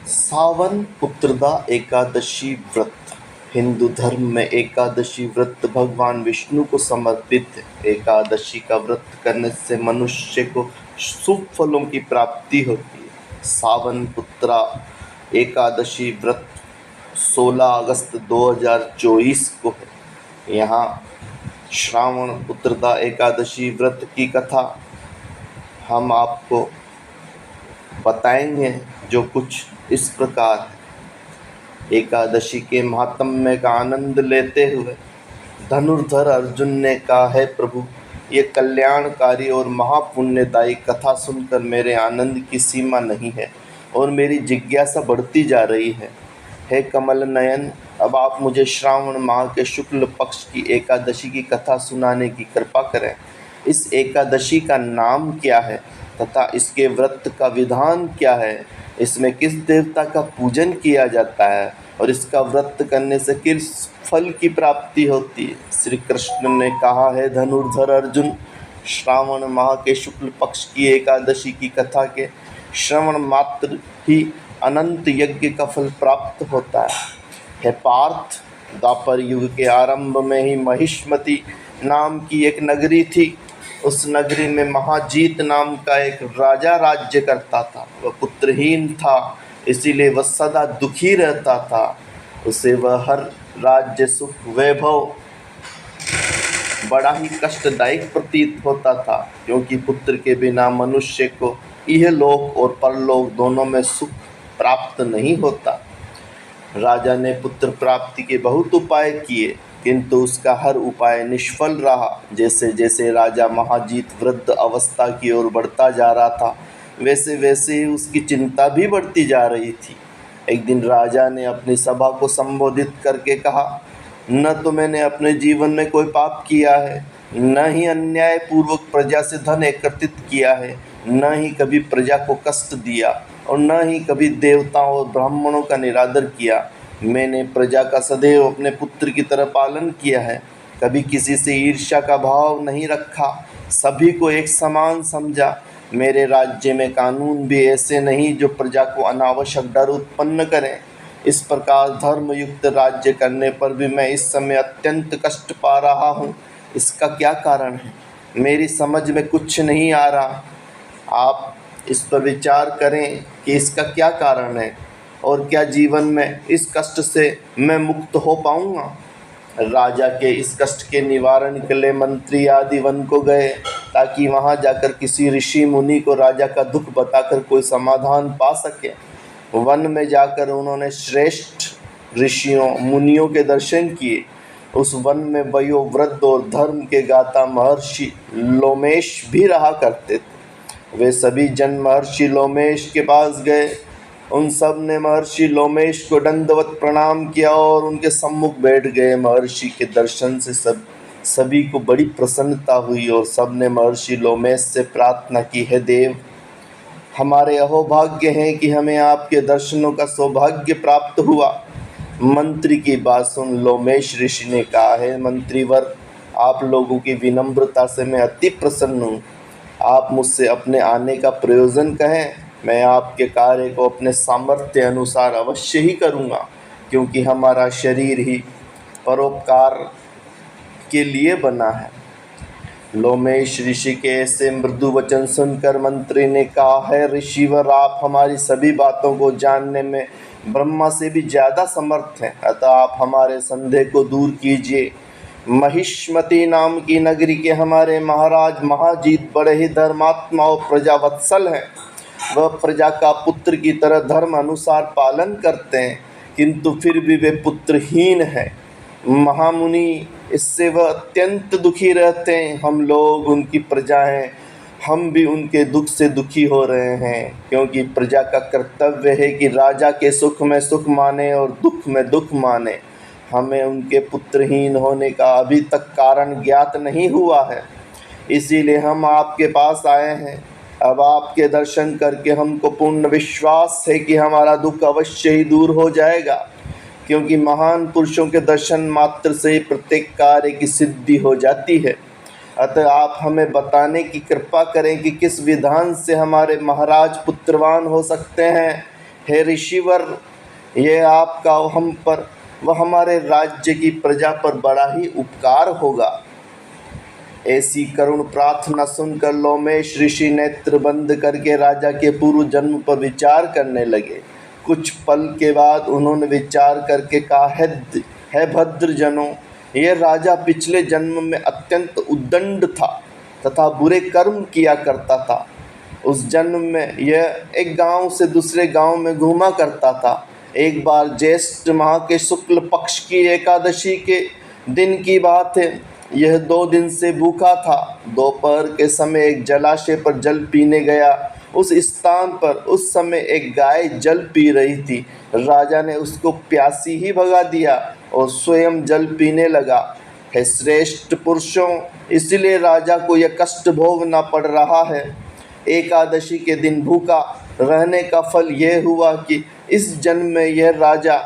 सावन पुत्रदा एकादशी व्रत। हिंदू धर्म में एकादशी व्रत भगवान विष्णु को समर्पित है। एकादशी का व्रत करने से मनुष्य को शुभ फलों की प्राप्ति होती है। सावन पुत्रा एकादशी व्रत 16 अगस्त 2024 को है। यहाँ श्रावण पुत्रदा एकादशी व्रत की कथा हम आपको बताएंगे, जो कुछ इस प्रकार है। एकादशी के महात्म्य का आनंद लेते हुए धनुर्धर अर्जुन ने कहा, है प्रभु, ये कल्याणकारी और महापुण्यदायी कथा सुनकर मेरे आनंद की सीमा नहीं है और मेरी जिज्ञासा बढ़ती जा रही है। हे कमल नयन, अब आप मुझे श्रावण माह के शुक्ल पक्ष की एकादशी की कथा सुनाने की कृपा करें। इस एकादशी का नाम क्या है तथा इसके व्रत का विधान क्या है? इसमें किस देवता का पूजन किया जाता है और इसका व्रत करने से किस फल की प्राप्ति होती है? श्री कृष्ण ने कहा, है धनुर्धर अर्जुन, श्रावण माह के शुक्ल पक्ष की एकादशी की कथा के श्रवण मात्र ही अनंत यज्ञ का फल प्राप्त होता है। हे पार्थ, द्वापर युग के आरंभ में ही महिष्मति नाम की एक नगरी थी। उस नगरी में महाजीत नाम का एक राजा राज्य करता था। वह पुत्रहीन था, इसीलिए वह सदा दुखी रहता था। उसे वह हर राज्य सुख वैभव बड़ा ही कष्टदायक प्रतीत होता था, क्योंकि पुत्र के बिना मनुष्य को इहलोक और परलोक दोनों में सुख प्राप्त नहीं होता। राजा ने पुत्र प्राप्ति के बहुत उपाय किए, किंतु उसका हर उपाय निष्फल रहा। जैसे जैसे राजा महाजीत वृद्ध अवस्था की ओर बढ़ता जा रहा था, वैसे वैसे ही उसकी चिंता भी बढ़ती जा रही थी। एक दिन राजा ने अपनी सभा को संबोधित करके कहा, न तो मैंने अपने जीवन में कोई पाप किया है, न ही अन्याय पूर्वक प्रजा से धन एकत्रित किया है, न ही कभी प्रजा को कष्ट दिया और न ही कभी देवताओं और ब्राह्मणों का निरादर किया। मैंने प्रजा का सदैव अपने पुत्र की तरह पालन किया है, कभी किसी से ईर्ष्या का भाव नहीं रखा, सभी को एक समान समझा। मेरे राज्य में कानून भी ऐसे नहीं जो प्रजा को अनावश्यक डर उत्पन्न करें। इस प्रकार धर्मयुक्त राज्य करने पर भी मैं इस समय अत्यंत कष्ट पा रहा हूँ। इसका क्या कारण है? मेरी समझ में कुछ नहीं आ रहा। आप इस पर विचार करें कि इसका क्या कारण है और क्या जीवन में इस कष्ट से मैं मुक्त हो पाऊंगा। राजा के इस कष्ट के निवारण के लिए मंत्री आदि वन को गए, ताकि वहां जाकर किसी ऋषि मुनि को राजा का दुख बताकर कोई समाधान पा सके। वन में जाकर उन्होंने श्रेष्ठ ऋषियों मुनियों के दर्शन किए। उस वन में वयोवृद्ध और धर्म के गाता महर्षि लोमेश भी रहा करते थे। वे सभी जन महर्षि लोमेश के पास गए। उन सब ने महर्षि लोमेश को दंडवत प्रणाम किया और उनके सम्मुख बैठ गए। महर्षि के दर्शन से सभी को बड़ी प्रसन्नता हुई और सब ने महर्षि लोमेश से प्रार्थना की, है देव, हमारे अहोभाग्य हैं कि हमें आपके दर्शनों का सौभाग्य प्राप्त हुआ। मंत्री की बात सुन लोमेश ऋषि ने कहा, है मंत्रीवर, आप लोगों की विनम्रता से मैं अति प्रसन्न हूँ। आप मुझसे अपने आने का प्रयोजन कहें, मैं आपके कार्य को अपने सामर्थ्य अनुसार अवश्य ही करूँगा, क्योंकि हमारा शरीर ही परोपकार के लिए बना है। लोमेश ऋषि के ऐसे मृदु वचन सुनकर मंत्री ने कहा, है ऋषिवर, आप हमारी सभी बातों को जानने में ब्रह्मा से भी ज़्यादा समर्थ हैं, अतः आप हमारे संदेह को दूर कीजिए। महिष्मति नाम की नगरी के हमारे महाराज महाजीत बड़े ही धर्मात्मा और प्रजावत्सल हैं। वह प्रजा का पुत्र की तरह धर्म अनुसार पालन करते हैं, किंतु फिर भी वे पुत्रहीन हैं। महामुनि, इससे वह अत्यंत दुखी रहते हैं। हम लोग उनकी प्रजा हैं, हम भी उनके दुख से दुखी हो रहे हैं, क्योंकि प्रजा का कर्तव्य है कि राजा के सुख में सुख माने और दुख में दुख माने। हमें उनके पुत्रहीन होने का अभी तक कारण ज्ञात नहीं हुआ है, इसीलिए हम आपके पास आए हैं। अब आपके दर्शन करके हमको पूर्ण विश्वास है कि हमारा दुख अवश्य ही दूर हो जाएगा, क्योंकि महान पुरुषों के दर्शन मात्र से ही प्रत्येक कार्य की सिद्धि हो जाती है। अतः आप हमें बताने की कृपा करें कि किस विधान से हमारे महाराज पुत्रवान हो सकते हैं। हे ऋषिवर, यह आपका हम पर व हमारे राज्य की प्रजा पर बड़ा ही उपकार होगा। ऐसी करुण प्रार्थना सुनकर लोमेश ऋषि नेत्र बंद करके राजा के पूर्व जन्म पर विचार करने लगे। कुछ पल के बाद उन्होंने विचार करके कहा, है भद्रजनों, यह राजा पिछले जन्म में अत्यंत उद्दंड था तथा बुरे कर्म किया करता था। उस जन्म में यह एक गांव से दूसरे गांव में घूमा करता था। एक बार ज्येष्ठ माह के शुक्ल पक्ष की एकादशी के दिन की बात है। यह 2 दिन से भूखा था। दोपहर के समय एक जलाशय पर जल पीने गया। उस स्थान पर उस समय एक गाय जल पी रही थी। राजा ने उसको प्यासी ही भगा दिया और स्वयं जल पीने लगा। हे श्रेष्ठ पुरुषों, इसलिए राजा को यह कष्ट भोगना पड़ रहा है। एकादशी के दिन भूखा रहने का फल यह हुआ कि इस जन्म में यह राजा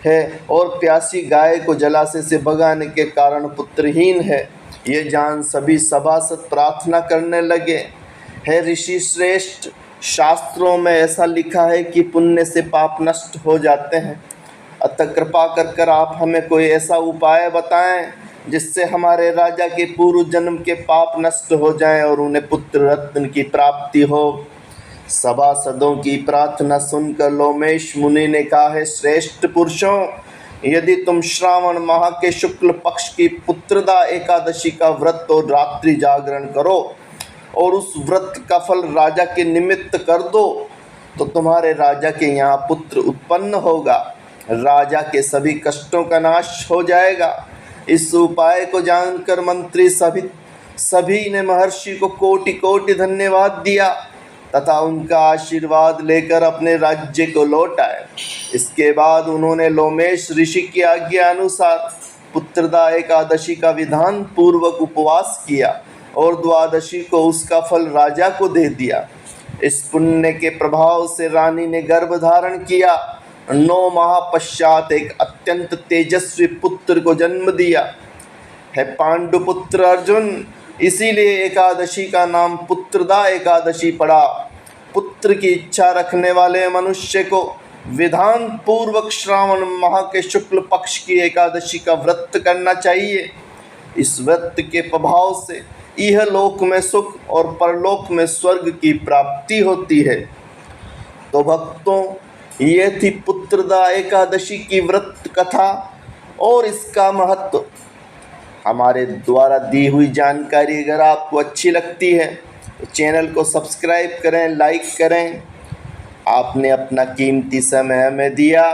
है और प्यासी गाय को जलाशय से भगाने के कारण पुत्रहीन है। ये जान सभी सभासद प्रार्थना करने लगे, हे ऋषि श्रेष्ठ, शास्त्रों में ऐसा लिखा है कि पुण्य से पाप नष्ट हो जाते हैं। अतः कृपा कर आप हमें कोई ऐसा उपाय बताएं जिससे हमारे राजा के पूर्व जन्म के पाप नष्ट हो जाएं और उन्हें पुत्र रत्न की प्राप्ति हो। सभासदों की प्रार्थना सुनकर लोमेश मुनि ने कहा, है श्रेष्ठ पुरुषों, यदि तुम श्रावण माह के शुक्ल पक्ष की पुत्रदा एकादशी का व्रत और रात्रि जागरण करो और उस व्रत का फल राजा के निमित्त कर दो तो तुम्हारे राजा के यहाँ पुत्र उत्पन्न होगा। राजा के सभी कष्टों का नाश हो जाएगा। इस उपाय को जानकर मंत्री सभी ने महर्षि को कोटि कोटि धन्यवाद दिया तथा उनका आशीर्वाद लेकर अपने राज्य को लौट आए। इसके बाद उन्होंने लोमेश ऋषि की आज्ञा अनुसार पुत्रदा एकादशी का विधान पूर्वक उपवास किया और द्वादशी को उसका फल राजा को दे दिया। इस पुण्य के प्रभाव से रानी ने गर्भ धारण किया। 9 माह पश्चात एक अत्यंत तेजस्वी पुत्र को जन्म दिया। है पांडुपुत्र अर्जुन, इसीलिए एकादशी का नाम पुत्रदा एकादशी पड़ा। पुत्र की इच्छा रखने वाले मनुष्य को विधान पूर्वक श्रावण माह के शुक्ल पक्ष की एकादशी का व्रत करना चाहिए। इस व्रत के प्रभाव से यह लोक में सुख और परलोक में स्वर्ग की प्राप्ति होती है। तो भक्तों, ये थी पुत्रदा एकादशी की व्रत कथा और इसका महत्व। हमारे द्वारा दी हुई जानकारी अगर आपको अच्छी लगती है तो चैनल को सब्सक्राइब करें, लाइक करें। आपने अपना कीमती समय हमें दिया,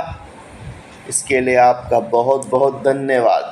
इसके लिए आपका बहुत बहुत धन्यवाद।